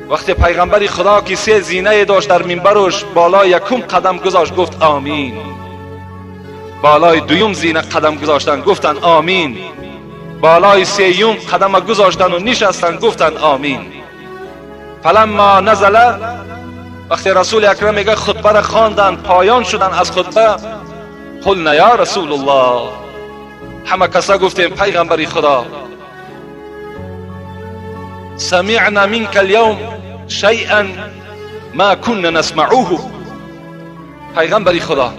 وقتی پیغمبر خدا که 3 زینه داشت در منبرش، بالای یکم قدم گذاشت گفت آمین، بالای دویم زینه قدم گذاشتن گفتن آمین، بالای 3م قدم گذاشتن و نشستن گفتن آمین. فلما نزل، وقتی رسول اکرم میگه خطبه را خواندن، پایان شدن از خطبه، قلنا یا رسول الله، همه کسا گفتیم پیغمبر خدا، سمعنا منك اليوم شيئا ما كنا نسمعه. پیغمبر خدا،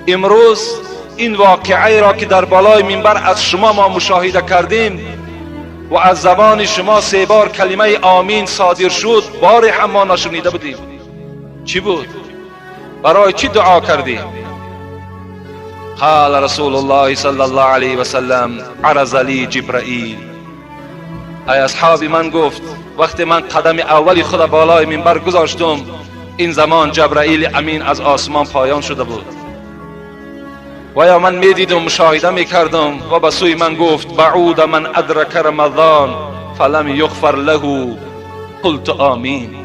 امروز این واقعه را که در بالای منبر از شما ما مشاهده کردیم و از زبان شما 3 بار کلمه آمین صادر شد، باری هم ما نشنیده بودیم. چی بود؟ برای چی دعا کردیم؟ قال رسول الله صلی الله علیه و سلم عرض لی جبرائیل. ای اصحاب من گفت وقتی من قدم اولی خود بالای منبر گذاشتم، این زمان جبرائیل امین از آسمان پایان شده بود و یا من میدیدم مشاهده میکردم و به سوی من گفت بعود من ادرک رمضان فلم یغفر له قلت آمین.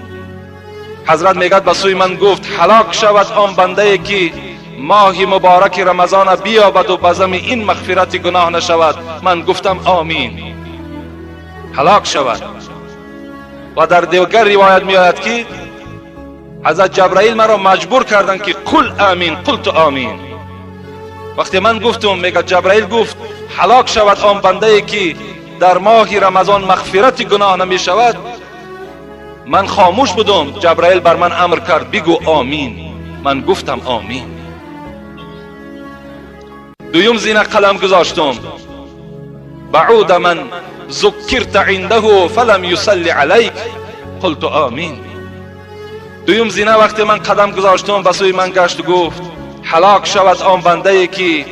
حضرت میگد به سوی من گفت هلاک شود آن بنده ای که ماه مبارک رمضان بیابد و بزم این مغفرت گناه نشود. من گفتم آمین. هلاک شود. و در دیگر روایت می آید که حضرت جبرائیل مرا مجبور کردند که قل آمین، قلت آمین. وقتی من گفتم، میگه جبرائیل گفت هلاک شود آن بنده ای که در ماه رمضان مغفرت گناه نمی شود. من خاموش بودم، جبرائیل بر من امر کرد بگو آمین. من گفتم آمین. دویم زینه قلم گذاشتم، بعود من ذکرت عنده فلم یصلی علیک قلت آمین. دویم زینه وقتی من قدم گذاشتم، به سوی من گشت و گفت هلاک شود آن بنده ای که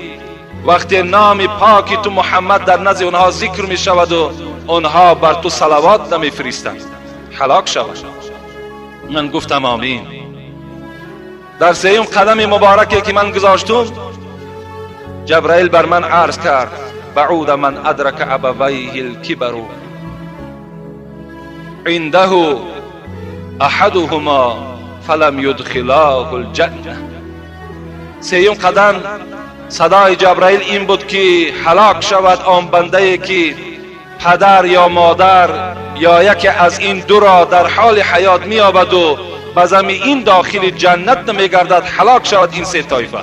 وقتی نام پاکی تو محمد در نزد اونها ذکر می شود و اونها بر تو صلوات نمی فرستند. هلاک شود. من گفتم آمین. در سوم قدم مبارکی که من گذاشتم، جبرائیل بر من عرض کرد بعود من ادرک ابویه الکبر عنده احدهما فلم یدخلاه الجنه. سوم قدم صدای جبرائیل این بود که هلاک شود آن بنده ای که پدر یا مادر یا یکی از این دو را در حال حیات می‌یابد و بزم این داخل جنت نمی‌گردد. هلاک شود این 3 طایفه.